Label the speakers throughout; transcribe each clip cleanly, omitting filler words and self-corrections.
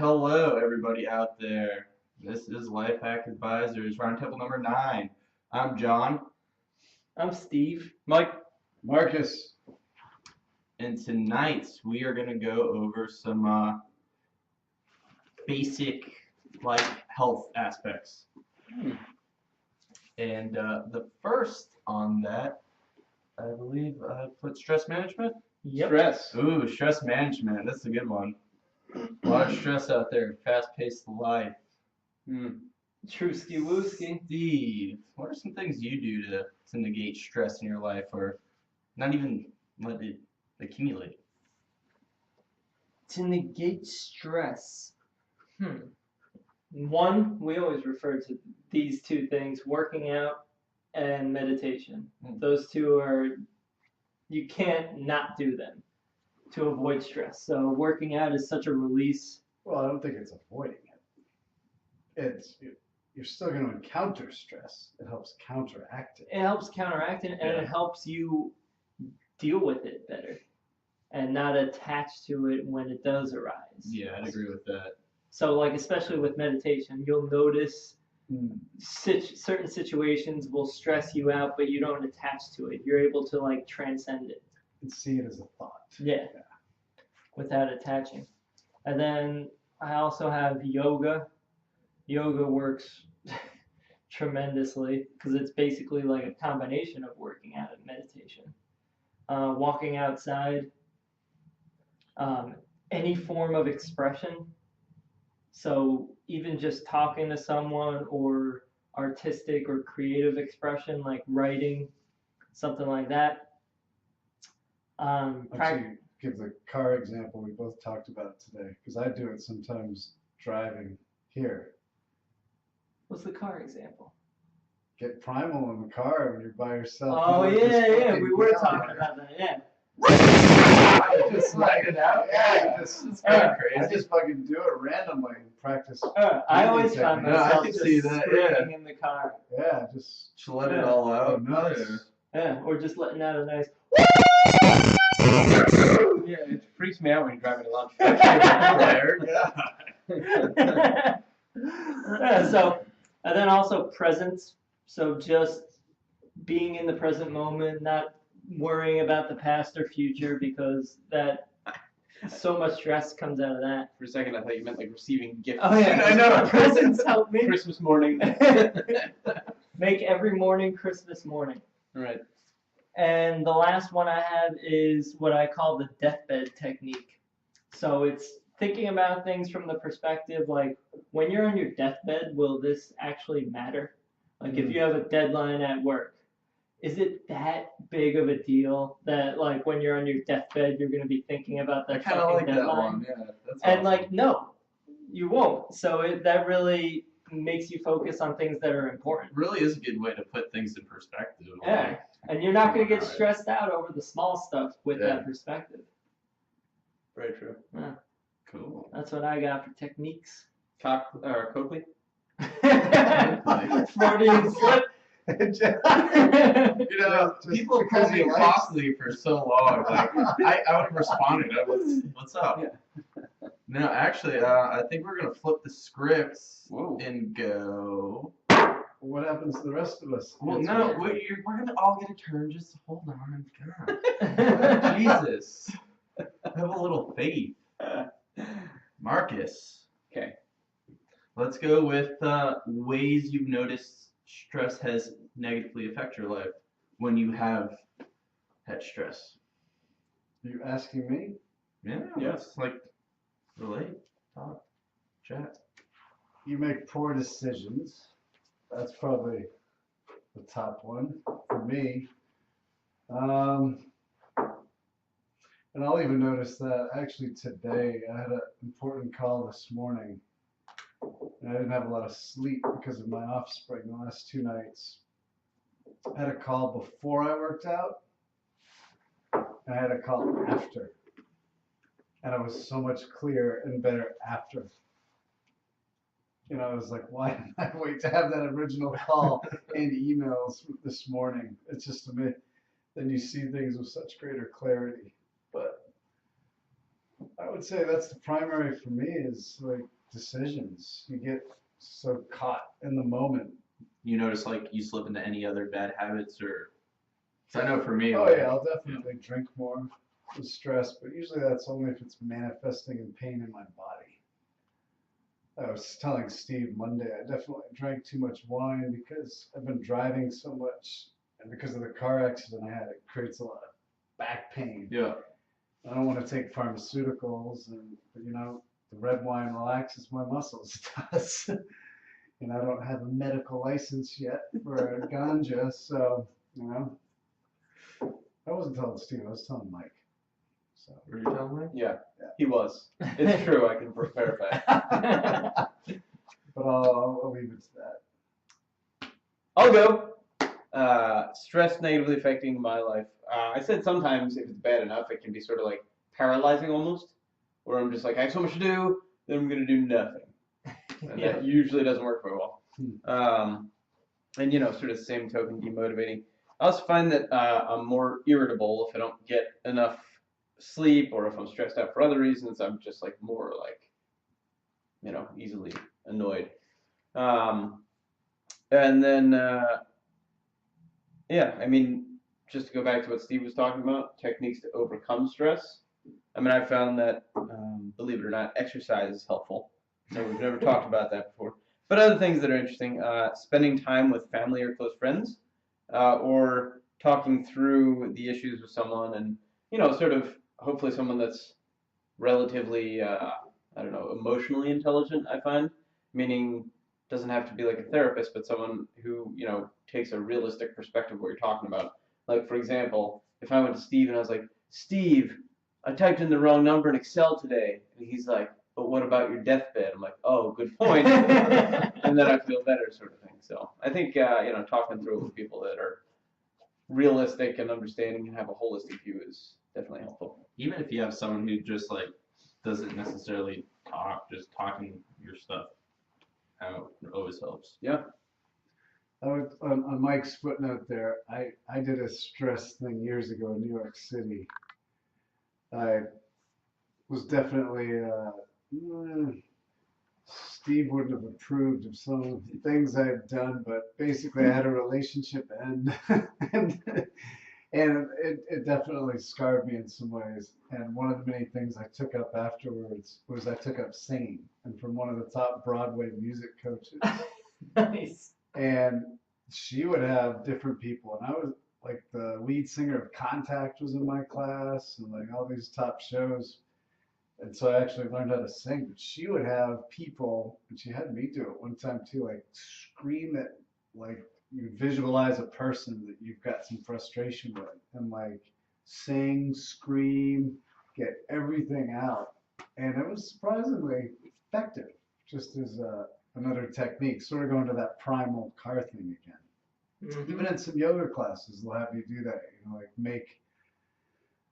Speaker 1: hello, everybody out there. This is Lifehack Advisors, roundtable number 9. I'm John.
Speaker 2: I'm Steve.
Speaker 3: Mike.
Speaker 4: Marcus.
Speaker 1: And tonight we are going to go over some basic life health aspects. And the first on that, I believe, I put stress management.
Speaker 2: Yep.
Speaker 4: Stress.
Speaker 1: Ooh, stress management. That's a good one. A lot of stress out there. Fast-paced life.
Speaker 2: Trooski wooski.
Speaker 1: Steve, what are some things you do to negate stress in your life, or not even let it accumulate?
Speaker 2: To negate stress. One, we always refer to these two things, working out and meditation. Those two are, you can't not do them to avoid stress. So working out is such a release.
Speaker 4: Well, I don't think it's avoiding it. You're still going to encounter stress. It helps counteract it.
Speaker 2: It helps counteract it, and it helps you deal with it better and not attach to it when it does arise.
Speaker 1: Yeah, I'd agree with that.
Speaker 2: So, like, especially with meditation, you'll notice certain situations will stress you out, but you don't attach to it. You're able to, like, transcend it.
Speaker 4: And see it as a thought.
Speaker 2: Yeah. Without attaching. And then I also have yoga. Yoga works tremendously because it's basically like a combination of working out and meditation. Walking outside, any form of expression. So even just talking to someone or artistic or creative expression like writing, something like that.
Speaker 4: Actually, give the car example. We both talked about it today because I do it sometimes driving here.
Speaker 2: What's the car example?
Speaker 4: Get primal in the car when you're by yourself.
Speaker 2: Oh,
Speaker 4: You know,
Speaker 2: yeah,
Speaker 4: just
Speaker 2: we
Speaker 4: fucking
Speaker 2: were
Speaker 4: yell.
Speaker 2: talking about that, yeah.
Speaker 4: Just let it out. Yeah, it's
Speaker 1: kinda crazy.
Speaker 4: I just fucking do it randomly and practice.
Speaker 2: I always find
Speaker 4: No, I
Speaker 2: myself
Speaker 1: can
Speaker 2: just
Speaker 1: see that,
Speaker 2: screaming in the car.
Speaker 4: Yeah, just
Speaker 1: let it all out.
Speaker 4: Nice.
Speaker 2: Yeah, or just letting out a nice.
Speaker 3: Yeah, it freaks me out when you're driving along.
Speaker 2: So, and then also presence. So just being in the present moment, not worrying about the past or future, because that so much stress comes out of that.
Speaker 3: For a second, I thought you meant like receiving gifts.
Speaker 2: Oh yeah,
Speaker 3: I know.
Speaker 2: Presents help me.
Speaker 3: Christmas morning.
Speaker 2: Make every morning Christmas morning.
Speaker 3: Right.
Speaker 2: And the last one I have is what I call the deathbed technique. So it's thinking about things from the perspective, like, when you're on your deathbed, will this actually matter? Like, if you have a deadline at work, is it that big of a deal that, like, when you're on your deathbed, you're going to be thinking about that
Speaker 1: I kind of
Speaker 2: fucking
Speaker 1: like
Speaker 2: deadline?
Speaker 1: that one. Yeah, that's
Speaker 2: And,
Speaker 1: awesome.
Speaker 2: like, no, you won't. So that really makes you focus on things that are important.
Speaker 1: It really is a good way to put things in perspective.
Speaker 2: Yeah. And you're not going to get stressed out over the small stuff with that perspective.
Speaker 3: Very true.
Speaker 2: Yeah.
Speaker 1: Cool.
Speaker 2: That's what I got for techniques.
Speaker 3: Coakley?
Speaker 2: Freudian slip.
Speaker 1: You know,
Speaker 4: Just
Speaker 1: people
Speaker 4: because
Speaker 1: called me
Speaker 4: he likes-
Speaker 1: Cosley for so long. Like, I would have responded. What's up?
Speaker 3: Yeah.
Speaker 1: No, actually, I think we're gonna flip the script
Speaker 3: Whoa.
Speaker 1: and go.
Speaker 4: what happens to the rest of us?
Speaker 1: Well,
Speaker 4: That's
Speaker 1: no,
Speaker 4: what-
Speaker 1: we're gonna all get a turn. Just hold on, God. Jesus, have a little faith, Marcus.
Speaker 3: Okay.
Speaker 1: Let's go with ways you've noticed stress has negatively affected your life when you have had stress.
Speaker 4: Are you asking me?
Speaker 1: Yeah,
Speaker 3: Yeah.
Speaker 1: let's like relate, talk, chat.
Speaker 4: You make poor decisions. That's probably the top one for me. And I'll even notice that actually today I had an important call this morning. And I didn't have a lot of sleep because of my offspring the last 2 nights. I had a call before I worked out, and I had a call after. And I was so much clearer and better after. You know, I was like, why didn't I wait to have that original call and emails this morning? It's just amazing. Then you see things with such greater clarity. But I would say that's the primary for me is like decisions. You get so caught in the moment.
Speaker 1: You notice like you slip into any other bad habits or? 'Cause I know for me.
Speaker 4: Oh
Speaker 1: like,
Speaker 4: yeah, I'll definitely drink more with stress, but usually that's only if it's manifesting in pain in my body. I was telling Steve Monday, I definitely drank too much wine because I've been driving so much, and because of the car accident I had, it creates a lot of back pain.
Speaker 1: Yeah.
Speaker 4: I don't want to take pharmaceuticals, and you know, the red wine relaxes my muscles. It does. And I don't have a medical license yet for ganja, so you know. I wasn't telling Steve, I was telling Mike. So.
Speaker 1: Were you telling me?
Speaker 3: Yeah, he was. It's true. I can verify.
Speaker 4: But I'll leave it to that.
Speaker 3: I'll go. Stress negatively affecting my life. I said sometimes if it's bad enough, it can be sort of like paralyzing almost, where I'm just like, I have so much to do, then I'm gonna do nothing, and
Speaker 2: Yeah.
Speaker 3: that usually doesn't work very well. And you know, sort of same token, demotivating. I also find that I'm more irritable if I don't get enough sleep, or if I'm stressed out for other reasons. I'm just like more like, you know, easily annoyed. And then, yeah, I mean, just to go back to what Steve was talking about, techniques to overcome stress. I mean, I found that, believe it or not, exercise is helpful. No, we've never talked about that before. But other things that are interesting, spending time with family or close friends, or talking through the issues with someone, and, you know, sort of hopefully someone that's relatively, I don't know, emotionally intelligent, I find. Meaning, doesn't have to be like a therapist, but someone who, you know, takes a realistic perspective of what you're talking about. Like, for example, if I went to Steve and I was like, Steve, I typed in the wrong number in Excel today. And he's like, but what about your deathbed? I'm like, oh, good point. And then I feel better, sort of thing. So I think, you know, talking through it with people that are realistic and understanding and have a holistic view is definitely helpful.
Speaker 1: Even if you have someone who just like doesn't necessarily talk, just talking your stuff out always helps.
Speaker 3: Yeah.
Speaker 4: I would, on Mike's footnote there, I did a stress thing years ago in New York City. I was definitely, Steve wouldn't have approved of some of the things I had done, but basically I had a relationship end, and it definitely scarred me in some ways. And one of the many things I took up afterwards was I took up singing, and from one of the top Broadway music coaches.
Speaker 2: Nice.
Speaker 4: And she would have different people, and I was like the lead singer of Contact was in my class, and like all these top shows. And so I actually learned how to sing. But she would have people, and she had me do it one time too, like scream at, like you visualize a person that you've got some frustration with, and like sing, scream, get everything out. And it was surprisingly effective, just as another technique, sort of going to that primal car thing again.
Speaker 2: Mm-hmm.
Speaker 4: Even in some yoga classes, they'll have you do that, you know, like make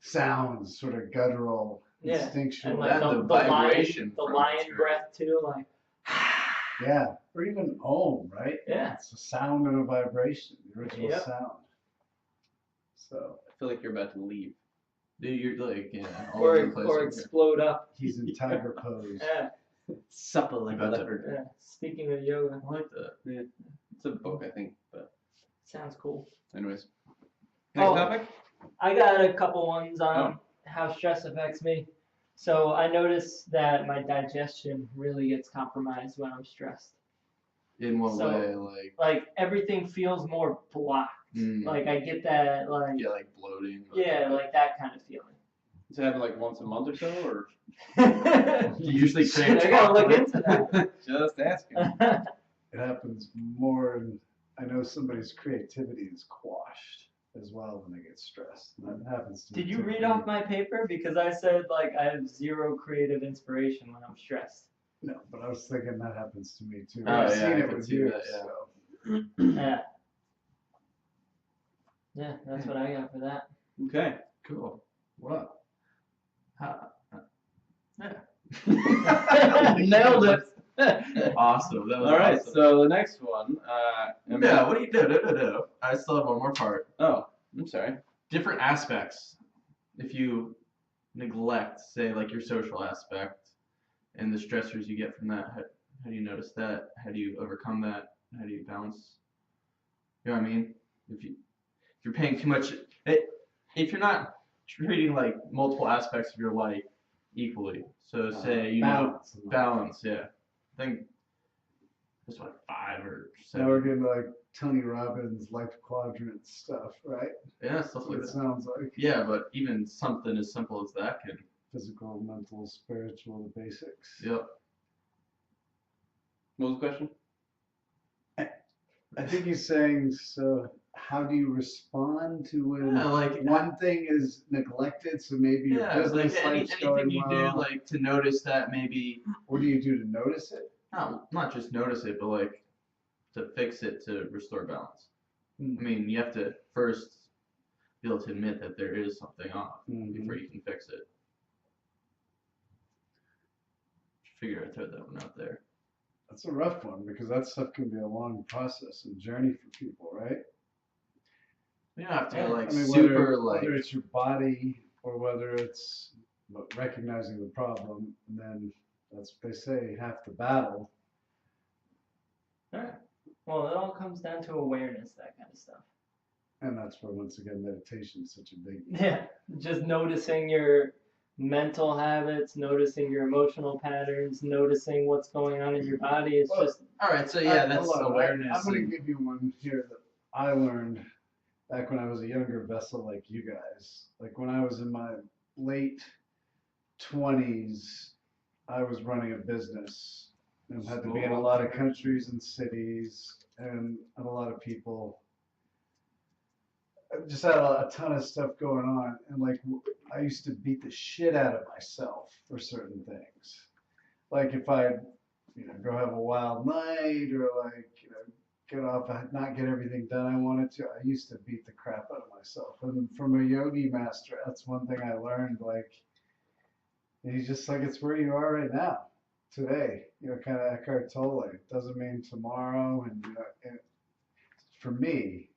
Speaker 4: sounds, sort of guttural,
Speaker 2: Yeah.
Speaker 4: instinctual.
Speaker 2: And like
Speaker 1: And
Speaker 2: the
Speaker 1: vibration
Speaker 2: lion, the
Speaker 1: from
Speaker 2: lion
Speaker 1: it,
Speaker 2: breath too, like
Speaker 4: Yeah, or even Om, right?
Speaker 2: yeah.
Speaker 4: It's a sound and a vibration, the original
Speaker 2: Yep.
Speaker 4: sound. So
Speaker 3: I feel like you're about to leave.
Speaker 1: Dude, you're like, yeah, all
Speaker 2: Or
Speaker 1: over the place.
Speaker 2: or
Speaker 1: over here.
Speaker 2: explode up.
Speaker 4: he's in tiger pose.
Speaker 2: Yeah.
Speaker 3: Supple like a
Speaker 1: About to-
Speaker 3: leopard.
Speaker 2: Yeah. Speaking of yoga,
Speaker 1: I like that.
Speaker 3: It's a book, I think. But
Speaker 2: sounds cool.
Speaker 3: anyways, next
Speaker 2: Oh.
Speaker 3: topic.
Speaker 2: I got a couple ones on
Speaker 3: Oh.
Speaker 2: how stress affects me. So I noticed that my digestion really gets compromised when I'm stressed.
Speaker 1: In what
Speaker 2: So-
Speaker 1: way? Like,
Speaker 2: Like everything feels more blocked. Like I get that like
Speaker 1: yeah, like bloating.
Speaker 2: yeah, like that kind of feeling.
Speaker 3: Does it happen like once a month or so, or
Speaker 1: You usually crave
Speaker 2: I gotta look
Speaker 1: chocolate.
Speaker 2: into that.
Speaker 3: just asking?
Speaker 4: It happens more, and I know somebody's creativity is quashed as well when they get stressed. And that happens to me
Speaker 2: Did you
Speaker 4: too.
Speaker 2: read off my paper? Because I said like I have zero creative inspiration when I'm stressed.
Speaker 4: No, but I was thinking that happens to me too.
Speaker 1: Oh,
Speaker 4: I've
Speaker 1: yeah,
Speaker 4: seen
Speaker 1: I
Speaker 4: it
Speaker 1: could
Speaker 4: with
Speaker 1: see
Speaker 4: you.
Speaker 1: that, yeah.
Speaker 4: So.
Speaker 2: Yeah. Yeah, that's what I got for that.
Speaker 3: Okay.
Speaker 1: Cool. What? Yeah.
Speaker 3: Nailed it.
Speaker 1: Awesome. That was
Speaker 3: All right.
Speaker 1: awesome.
Speaker 3: So the next one.
Speaker 1: No, what do you do? No. I still have one more part.
Speaker 3: Oh, I'm sorry.
Speaker 1: Different aspects. If you neglect, say, like your social aspect, and the stressors you get from that. How do you notice that? How do you overcome that? How do you balance? You know what I mean? If you're paying too much, if you're not treating like multiple aspects of your life equally. So say balance. Yeah, I think there's like 5 or 7.
Speaker 4: Now we're getting like Tony Robbins life quadrant stuff, right?
Speaker 1: Yeah, stuff like
Speaker 4: It
Speaker 1: that.
Speaker 4: sounds like
Speaker 1: Yeah, but even something as simple as that can.
Speaker 4: physical, mental, spiritual, the basics.
Speaker 1: Yep.
Speaker 3: What was the question?
Speaker 4: I think he's saying, so how do you respond to when
Speaker 1: Yeah, like
Speaker 4: one thing is neglected? So maybe your
Speaker 1: yeah,
Speaker 4: business
Speaker 1: like
Speaker 4: life's
Speaker 1: anything
Speaker 4: going
Speaker 1: you
Speaker 4: well.
Speaker 1: do, like to notice that maybe
Speaker 4: What do you do to notice it?
Speaker 1: not just notice it, but like to fix it to restore balance.
Speaker 4: Hmm.
Speaker 1: I mean, you have to first be able to admit that there is something off
Speaker 4: Mhm.
Speaker 1: before you can fix it. Figure I threw that one out there.
Speaker 4: That's a rough one because that stuff can be a long process and journey for people, right?
Speaker 1: You don't have to
Speaker 2: Yeah,
Speaker 1: like
Speaker 4: I mean,
Speaker 1: super like.
Speaker 4: whether it's your body or whether it's recognizing the problem, and then that's what they say, half the battle.
Speaker 2: Yeah. Well, it all comes down to awareness, that kind of stuff.
Speaker 4: And that's where, once again, meditation is such a big.
Speaker 2: Yeah, just noticing your mental habits, noticing your emotional patterns, noticing what's going on in your body. It's
Speaker 4: Well,
Speaker 2: just
Speaker 1: All right, so yeah, that's
Speaker 4: Hold on,
Speaker 1: awareness.
Speaker 4: I'm going
Speaker 1: and-
Speaker 4: to give you one here that I learned back when I was a younger vessel like you guys. Like when I was in my late 20s, I was running a business and had to be in a lot of countries and cities and a lot of people. I just had a ton of stuff going on, and like I used to beat the shit out of myself for certain things. Like if I, go have a wild night or like, get off, not get everything done I wanted to. I used to beat the crap out of myself. And from a yogi master, that's one thing I learned. Like, he's just like, it's where you are right now, today. Kind of Eckhart Tolle. It doesn't mean tomorrow. And for me,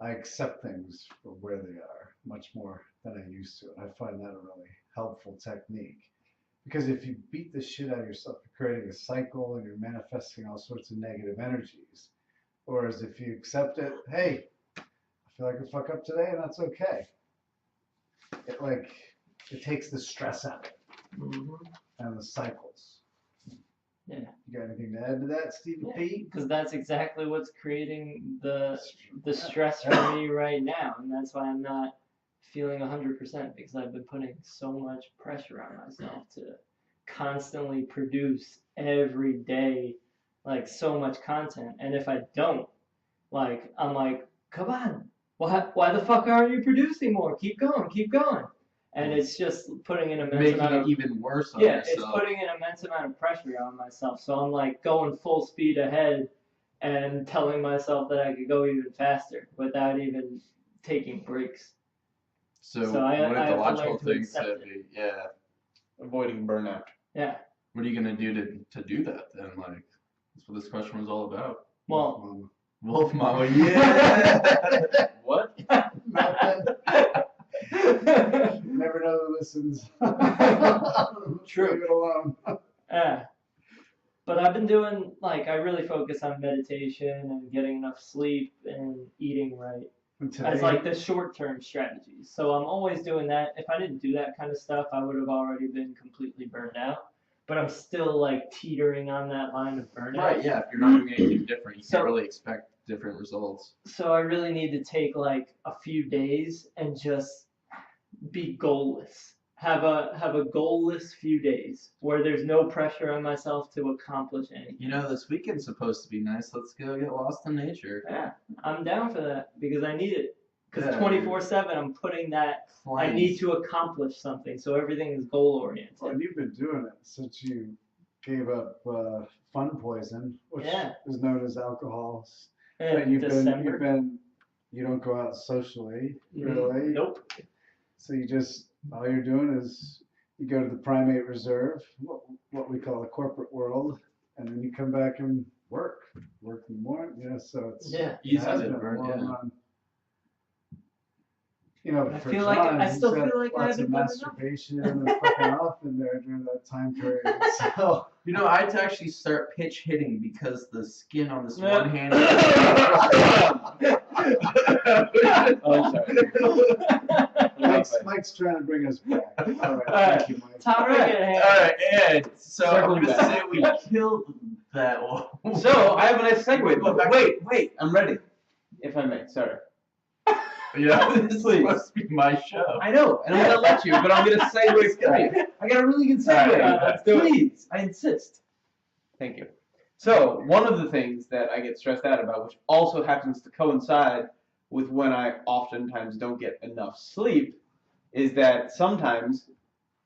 Speaker 4: I accept things for where they are much more than I used to. And I find that a really helpful technique. Because if you beat the shit out of yourself, you're creating a cycle and you're manifesting all sorts of negative energies. Whereas if you accept it, hey, I feel like I fuck up today and that's okay. It takes the stress out of it and the cycles.
Speaker 2: Yeah.
Speaker 4: You got anything to add to that, Stevie P?
Speaker 2: because that's exactly what's creating the stress for me right now, and that's why I'm not feeling 100% because I've been putting so much pressure on myself to constantly produce every day, like so much content. And if I don't, like I'm like, come on, why the fuck aren't you producing more? Keep going. And it's just putting an immense
Speaker 1: making
Speaker 2: amount
Speaker 1: it
Speaker 2: of
Speaker 1: even worse on
Speaker 2: yeah,
Speaker 1: yourself.
Speaker 2: it's putting an immense amount of pressure on myself. So I'm like going full speed ahead and telling myself that I could go even faster without even taking breaks.
Speaker 1: So
Speaker 2: So I
Speaker 1: one
Speaker 2: have
Speaker 1: of the
Speaker 2: to
Speaker 1: logical
Speaker 2: learn to
Speaker 1: things
Speaker 2: accept
Speaker 1: to be, yeah.
Speaker 3: Avoiding burnout.
Speaker 2: Yeah.
Speaker 1: What are you gonna do to do that then? Like, that's what this question was all about.
Speaker 2: Well,
Speaker 1: Wolf Mama, yeah.
Speaker 3: What?
Speaker 4: Nothing. Never know who listens.
Speaker 2: True.
Speaker 4: Leave it alone.
Speaker 2: yeah. But I've been doing I really focus on meditation and getting enough sleep and eating right
Speaker 4: And
Speaker 2: as
Speaker 4: today,
Speaker 2: the short-term strategies. So I'm always doing that. If I didn't do that kind of stuff, I would have already been completely burned out. But I'm still teetering on that line of burnout.
Speaker 1: Right, yeah. If you're not doing anything different, you
Speaker 2: So-
Speaker 1: can't really expect different results.
Speaker 2: So I really need to take a few days and just be goalless. Have a goalless few days where there's no pressure on myself to accomplish anything.
Speaker 1: This weekend's supposed to be nice. Let's go get lost in nature.
Speaker 2: Yeah, I'm down for that because I need it. Because
Speaker 1: Yeah,
Speaker 2: 24/7 I'm putting that I need to accomplish something, so everything is goal oriented.
Speaker 4: well, you've been doing it since you gave up fun poison, which
Speaker 2: Yeah.
Speaker 4: is known as alcohol.
Speaker 2: In December.
Speaker 4: You don't go out socially,
Speaker 2: Mhm.
Speaker 4: really.
Speaker 2: Nope.
Speaker 4: So all you're doing is you go to the primate reserve, what we call the corporate world, and then you come back and work in the morning. So it's
Speaker 2: Yeah.
Speaker 1: Easy
Speaker 4: it has
Speaker 1: to
Speaker 4: been a
Speaker 1: burn,
Speaker 4: long
Speaker 1: yeah.
Speaker 4: run. You know,
Speaker 2: I
Speaker 4: for
Speaker 2: feel
Speaker 4: John,
Speaker 2: like I
Speaker 4: he's
Speaker 2: still
Speaker 4: got
Speaker 2: feel like I
Speaker 4: lots of
Speaker 2: haven't done enough.
Speaker 4: masturbation and fucking off in there during that time period. So
Speaker 1: You know, I had to actually start pitch hitting because the skin on this
Speaker 2: Yeah.
Speaker 1: one hand.
Speaker 3: Oh, sorry.
Speaker 4: Mike's trying to bring us back. All right,
Speaker 2: Alright.
Speaker 4: thank you, Mike.
Speaker 2: Topic at hand.
Speaker 1: Alright, and so I'm
Speaker 3: Circling
Speaker 1: gonna
Speaker 3: back.
Speaker 1: say we killed that one.
Speaker 3: So I have a nice segue.
Speaker 1: Go back.
Speaker 3: Wait, I'm ready. If I may, sorry.
Speaker 1: Yeah, this is
Speaker 3: Please.
Speaker 1: supposed to be my show.
Speaker 3: I know, and I'm gonna let you, but I'm gonna segue for you. I got a really good segue.
Speaker 1: Alright,
Speaker 2: let's do it.
Speaker 3: Please, I insist. Thank you. So one of the things that I get stressed out about, which also happens to coincide with when I oftentimes don't get enough sleep, is that sometimes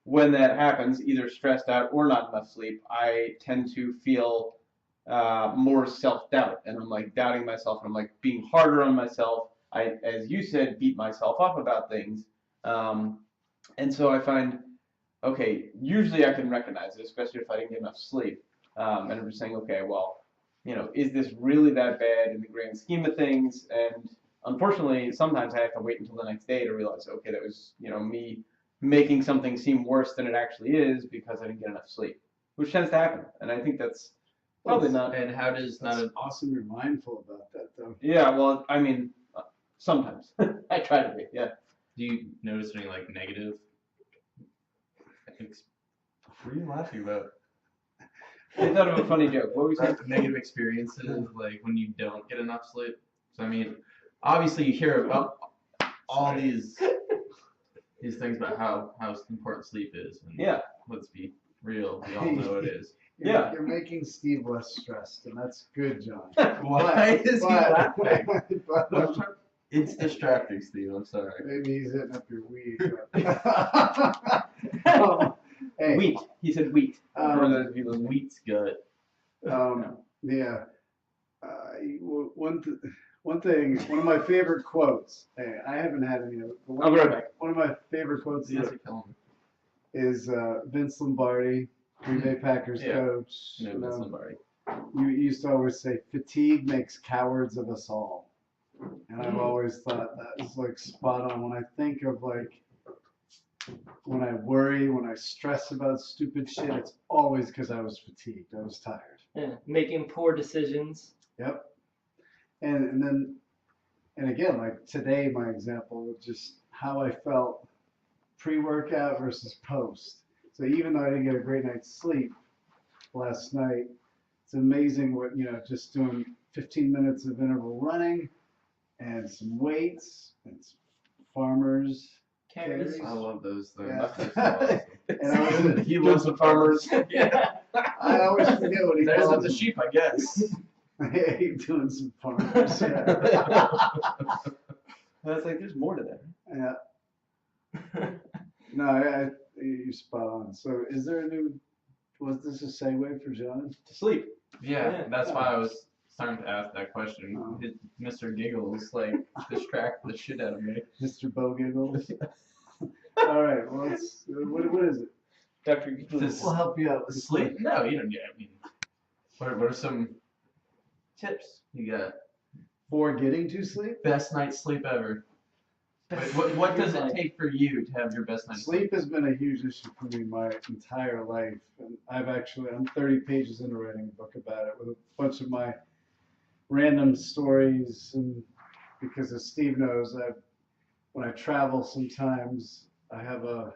Speaker 3: when that happens, either stressed out or not enough sleep, I tend to feel more self-doubt, and I'm like doubting myself, and I'm like being harder on myself. I, as you said, beat myself up about things, and so I find, okay, usually I can recognize it, especially if I didn't get enough sleep, and I'm just saying, okay, well, you know, is this really that bad in the grand scheme of things? And unfortunately, sometimes I have to wait until the next day to realize, okay, that was, you know, me making something seem worse than it actually is because I didn't get enough sleep, which tends to happen, and I think that's probably not.
Speaker 1: And how does
Speaker 4: That's
Speaker 1: not
Speaker 4: awesome. You're mindful about that, though.
Speaker 3: Yeah, well, I mean, sometimes I try to be. Yeah.
Speaker 1: do you notice any like negative? What are you laughing about?
Speaker 3: I thought of a funny joke. What were we saying?
Speaker 1: Negative experiences, like when you don't get enough sleep. So I mean, obviously you hear about all these things about how important sleep is. And
Speaker 3: Yeah.
Speaker 1: let's be real, we all know it is.
Speaker 3: Yeah.
Speaker 4: You're making Steve less stressed, and that's good, John.
Speaker 1: Why is he laughing?
Speaker 4: but
Speaker 1: It's distracting, Steve. I'm sorry.
Speaker 4: maybe he's hitting up your weed. Hey,
Speaker 3: Wheat. He said wheat. For those of you listening.
Speaker 1: Wheat's gut.
Speaker 4: Yeah. One thing, one of my favorite quotes. Hey, I haven't had any of it. But
Speaker 3: I'll be right back.
Speaker 4: One of my favorite quotes
Speaker 1: Yes, you're killing me.
Speaker 4: is Vince Lombardi, Green Bay Packers
Speaker 1: Yeah.
Speaker 4: coach.
Speaker 1: No,
Speaker 4: You
Speaker 1: that's
Speaker 4: know,
Speaker 1: somebody.
Speaker 4: you used to always say, "Fatigue makes cowards of us all," and I've always thought that is like spot on. When I think of like when I worry, when I stress about stupid shit, it's always because I was fatigued. I was tired.
Speaker 2: Yeah, making poor decisions.
Speaker 4: Yep. And then again, like today, my example of just how I felt pre-workout versus post. So even though I didn't get a great night's sleep last night, it's amazing what, you know, just doing 15 minutes of interval running and some weights and some farmers.
Speaker 2: Carrots.
Speaker 1: I love those things.
Speaker 4: Yeah.
Speaker 1: That's awesome.
Speaker 4: And I was,
Speaker 1: He loves the farmers.
Speaker 2: Yeah.
Speaker 4: I always forget what he
Speaker 1: There's
Speaker 4: calls
Speaker 1: the
Speaker 4: them.
Speaker 1: sheep, I guess.
Speaker 4: Yeah, he's doing some farmers. Yeah.
Speaker 3: I was like, there's more to that.
Speaker 4: Yeah. No, you're spot on. So is there a new, was this a segue for John?
Speaker 3: To sleep.
Speaker 1: Yeah, that's why I was starting to ask that question.
Speaker 4: Oh.
Speaker 1: Mr. Giggles like distract the shit out of me.
Speaker 4: Mr. Bogiggles? All right, well, what is it?
Speaker 3: Dr. Giggles.
Speaker 1: This-
Speaker 4: We'll help you out with
Speaker 1: Sleep? No, you don't get. I mean, what are some tips you got?
Speaker 4: For getting to sleep?
Speaker 1: Best night's sleep ever. What does it take for you to have your best night's sleep?
Speaker 4: Sleep has been a huge issue for me my entire life. And I'm 30 pages into writing a book about it with a bunch of my random stories. And because as Steve knows, when I travel sometimes, I have a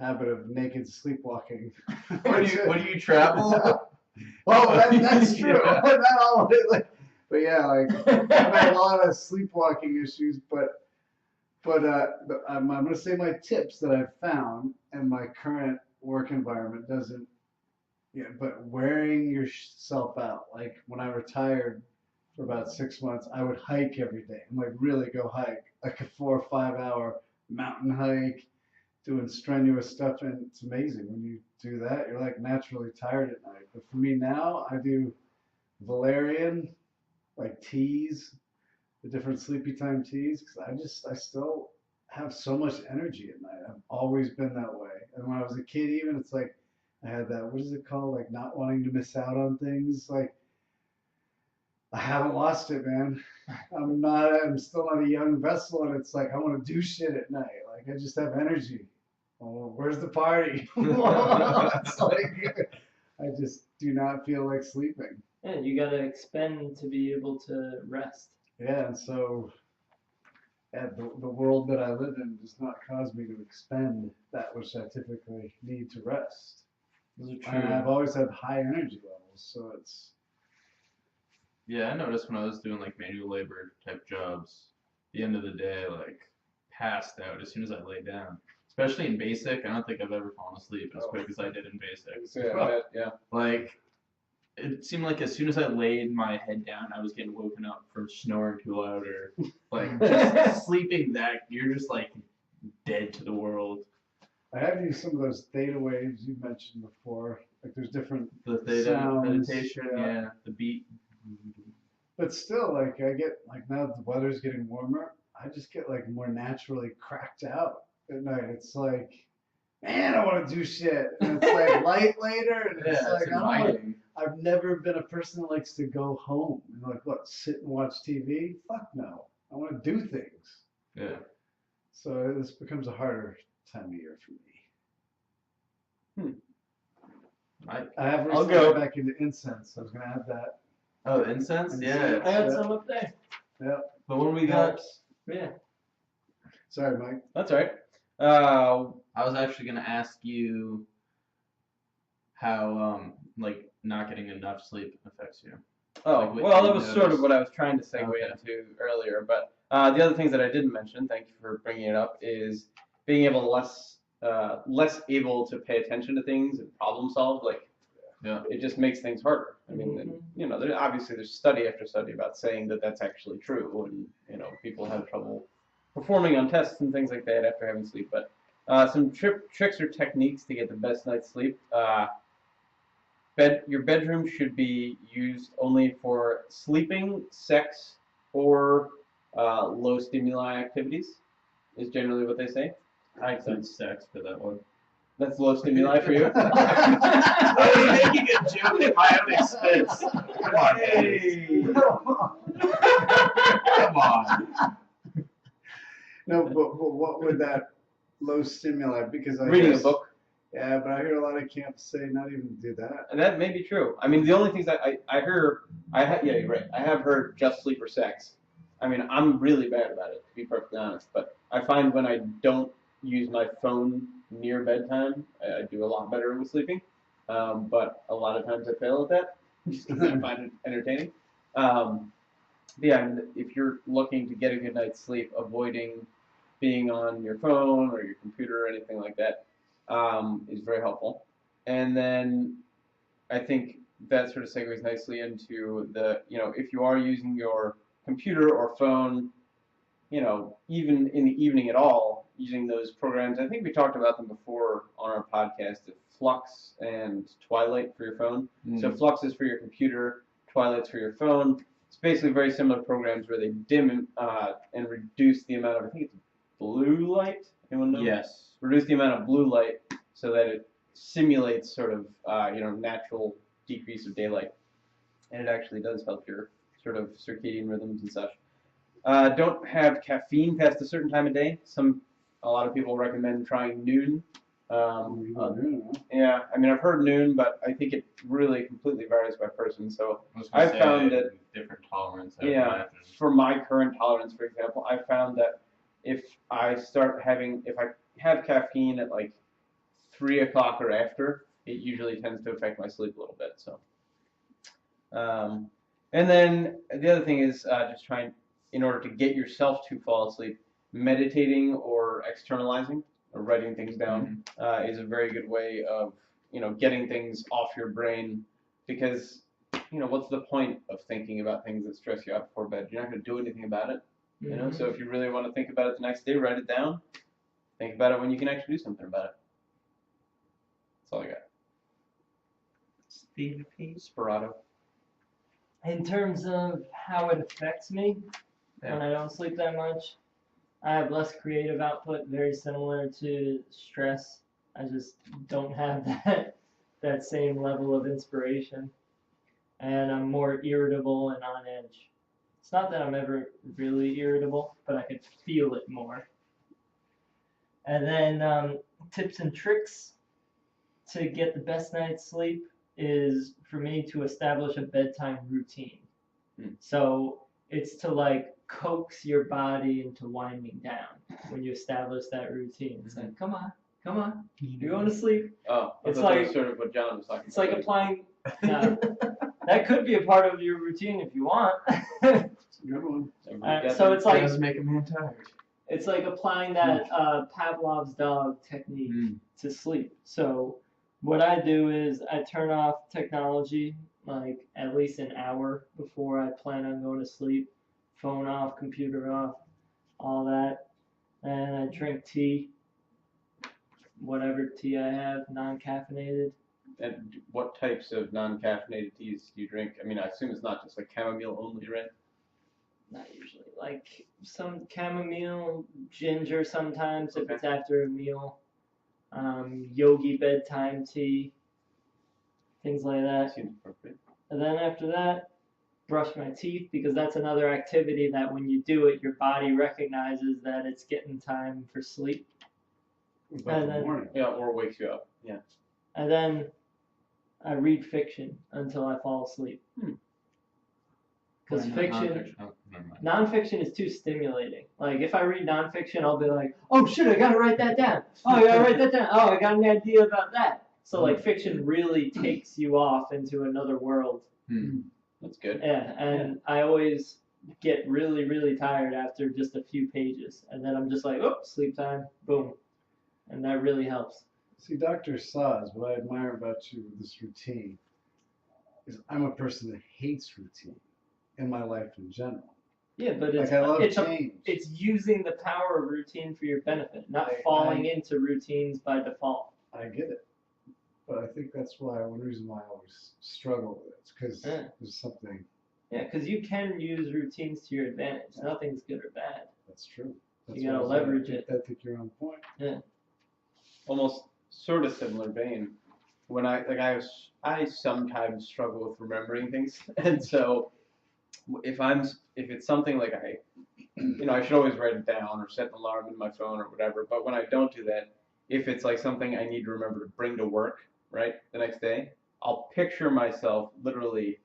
Speaker 4: habit of naked sleepwalking.
Speaker 1: Where do you travel?
Speaker 4: Well, that's true.
Speaker 1: Yeah.
Speaker 4: Not all of it, but yeah, like I've had a lot of sleepwalking issues, but I'm going to say my tips that I've found in my current work environment doesn't. Yeah, but wearing yourself out. Like when I retired for about 6 months, I would hike every day and like really go hike, like a 4 or 5 hour mountain hike, doing strenuous stuff, and it's amazing when you do that. You're like naturally tired at night. But for me now, I do valerian, like teas, the different sleepy time teas, because I still have so much energy at night. I've always been that way. And when I was a kid, even it's like I had that, what is it called? Like not wanting to miss out on things. Like I haven't lost it, man. I'm still not a young vessel, and it's like I want to do shit at night. Like I just have energy. Oh, where's the party? It's like I just do not feel like sleeping.
Speaker 2: Yeah, you gotta expend to be able to rest.
Speaker 4: Yeah, and so the world that I live in does not cause me to expend that which I typically need to rest.
Speaker 1: Those are
Speaker 4: And
Speaker 1: true.
Speaker 4: I've always had high energy levels, so it's
Speaker 1: Yeah, I noticed when I was doing like manual labor type jobs, the end of the day, like passed out as soon as I lay down. Especially in basic, I don't think I've ever fallen asleep as quick as I did in basic.
Speaker 3: Yeah.
Speaker 1: Like, it seemed like as soon as I laid my head down, I was getting woken up from snoring too loud or like just sleeping that you're just like dead to the world.
Speaker 4: I have used some of those theta waves you mentioned before. Like there's different
Speaker 1: The theta
Speaker 4: sounds,
Speaker 1: meditation,
Speaker 4: yeah.
Speaker 1: yeah, the beat.
Speaker 4: But still, like I get like now that the weather's getting warmer, I just get like more naturally cracked out at night. It's like, man, I want to do shit, and it's like light later, and it's
Speaker 1: Yeah,
Speaker 4: like
Speaker 1: it's
Speaker 4: I don't want.
Speaker 1: inviting.
Speaker 4: I've never been a person that likes to go home and like what, sit and watch TV. Fuck no, I want to do things.
Speaker 1: Yeah.
Speaker 4: So this becomes a harder time of year for me. I have
Speaker 3: I'll
Speaker 4: recently
Speaker 3: go.
Speaker 4: got back into incense. I was gonna add that.
Speaker 1: Oh, incense? Yeah.
Speaker 2: I had some up there.
Speaker 1: The one we got.
Speaker 2: Yeah.
Speaker 4: Sorry, Mike.
Speaker 3: That's all right.
Speaker 1: I was actually gonna ask you how like not getting enough sleep affects you.
Speaker 3: Oh,
Speaker 1: Like what
Speaker 3: well,
Speaker 1: you
Speaker 3: that was sort of
Speaker 1: noticed.
Speaker 3: what I was trying to segue
Speaker 1: Okay.
Speaker 3: into earlier. But the other things that I didn't mention, thank you for bringing it up, is being able to less able to pay attention to things and problem solve. Like,
Speaker 1: Yeah.
Speaker 3: it just makes things harder. I mean, you know, obviously there's study after study about saying that that's actually true, and you know, people have trouble performing on tests and things like that after having sleep. But some tricks or techniques to get the best night's sleep. Your bedroom should be used only for sleeping, sex, or low stimuli activities. Is generally what they say.
Speaker 1: I include sex for that one.
Speaker 3: That's low stimuli for you.
Speaker 1: I was making a joke at my own expense. Come on,
Speaker 3: Hey.
Speaker 1: Come on.
Speaker 4: No, but what would that low stimuli? Because I
Speaker 3: Reading a
Speaker 4: guess-
Speaker 3: book.
Speaker 4: Yeah, but I hear a lot of camps say not even do that.
Speaker 3: And that may be true. I mean, the only things that yeah, you're right. I have heard just sleep or sex. I mean, I'm really bad about it, to be perfectly honest. But I find when I don't use my phone near bedtime, I do a lot better with sleeping. But a lot of times I fail at that, just because I find it entertaining. Yeah, and if you're looking to get a good night's sleep, avoiding being on your phone or your computer or anything like that is very helpful. And then I think that sort of segues nicely into if you are using your computer or phone, even in the evening at all, using those programs. I think we talked about them before on our podcast, Flux and Twilight for your phone. So Flux is for your computer, Twilight's for your phone. It's basically very similar programs where they dim and reduce the amount of, I think it's blue light. Anyone know?
Speaker 1: Yes.
Speaker 3: Reduce the amount of blue light so that it simulates sort of natural decrease of daylight, and it actually does help your sort of circadian rhythms and such. Don't have caffeine past a certain time of day. A lot of people recommend trying noon. Yeah, I mean, I've heard noon, but I think it really completely varies by person. So I've found that
Speaker 1: different tolerance.
Speaker 3: For my current tolerance, for example, I found that if I have caffeine at like 3 o'clock or after, it usually tends to affect my sleep a little bit. So, and then the other thing is just trying, in order to get yourself to fall asleep, meditating or externalizing or writing things down is a very good way of getting things off your brain, because what's the point of thinking about things that stress you out before bed? You're not going to do anything about it. So if you really want to think about it the next day, write it down. Think about it when you can actually do something about it. That's all I got.
Speaker 2: Steve P.
Speaker 3: Sperato.
Speaker 2: In terms of how it affects me when I don't sleep that much, I have less creative output, very similar to stress. I just don't have that same level of inspiration. and I'm more irritable and on edge. It's not that I'm ever really irritable, but I could feel it more. And then tips and tricks to get the best night's sleep is for me to establish a bedtime routine. So it's to like coax your body into winding down when you establish that routine. It's like, come on, you're going to sleep.
Speaker 3: Oh,
Speaker 2: It's
Speaker 3: I thought that
Speaker 2: like-
Speaker 3: was sort of what John was talking
Speaker 2: It's
Speaker 3: about.
Speaker 2: like applying. That could be a part of your routine if you want.
Speaker 4: It's a good one.
Speaker 3: Everybody got
Speaker 2: So
Speaker 3: that?
Speaker 2: it's like
Speaker 1: does make a man tired.
Speaker 2: it's like applying that Pavlov's dog technique to sleep. So what I do is I turn off technology like at least an hour before I plan on going to sleep. Phone off, computer off, all that. And I drink tea, whatever tea I have, non-caffeinated.
Speaker 3: And what types of non-caffeinated teas do you drink? I mean, I assume it's not just like chamomile only, right?
Speaker 2: Not usually. Like some chamomile, ginger sometimes if
Speaker 3: Okay.
Speaker 2: it's after a meal. Yogi bedtime tea, things like that.
Speaker 3: Seems appropriate.
Speaker 2: And then after that, brush my teeth because that's another activity that when you do it, your body recognizes that it's getting time for sleep.
Speaker 4: What about
Speaker 2: And
Speaker 4: the
Speaker 2: then-
Speaker 4: morning?
Speaker 3: Yeah, or wakes you up. Yeah.
Speaker 2: And then I read fiction until I fall asleep. Because
Speaker 1: Why not
Speaker 2: fiction,
Speaker 1: nonfiction? Oh, never mind.
Speaker 2: nonfiction is too stimulating. Like if I read nonfiction, I'll be like, oh shit, I gotta write that down. Oh, I gotta write that down. Oh, I got an idea about that. So like fiction really takes you off into another world.
Speaker 3: That's good.
Speaker 2: Yeah, and I always get really, really tired after just a few pages. And then I'm just like, oh, sleep time, boom. And that really helps.
Speaker 4: See, Dr. Saz, what I admire about you with this routine is I'm a person that hates routine in my life in general.
Speaker 2: Yeah, but it's,
Speaker 4: Like I love
Speaker 2: it's,
Speaker 4: change.
Speaker 2: it's using the power of routine for your benefit, not falling into routines by default.
Speaker 4: I get it. But I think that's why one reason why I always struggle with it. It's because there's something
Speaker 2: Yeah, because you can use routines to your advantage. Nothing's good or bad.
Speaker 4: that's true. That's
Speaker 2: You gotta
Speaker 4: what I was saying.
Speaker 2: leverage it.
Speaker 4: I think you're on point.
Speaker 3: Almost sort of similar vein. When I sometimes struggle with remembering things, and so if it's something like I should always write it down or set an alarm in my phone or whatever. But when I don't do that, if it's like something I need to remember to bring to work, right, the next day, I'll picture myself literally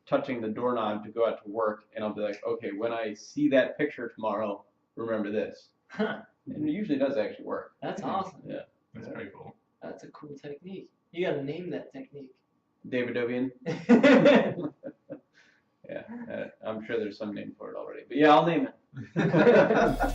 Speaker 3: touching the doorknob to go out to work, and I'll be like, okay, when I see that picture tomorrow, remember this.
Speaker 2: Huh,
Speaker 3: And it usually does actually work.
Speaker 2: that's awesome.
Speaker 3: Yeah.
Speaker 1: That's pretty cool.
Speaker 2: That's a cool technique. You gotta name that technique.
Speaker 3: Davidovian. Yeah, I'm sure there's some name for it already. But yeah, I'll name it.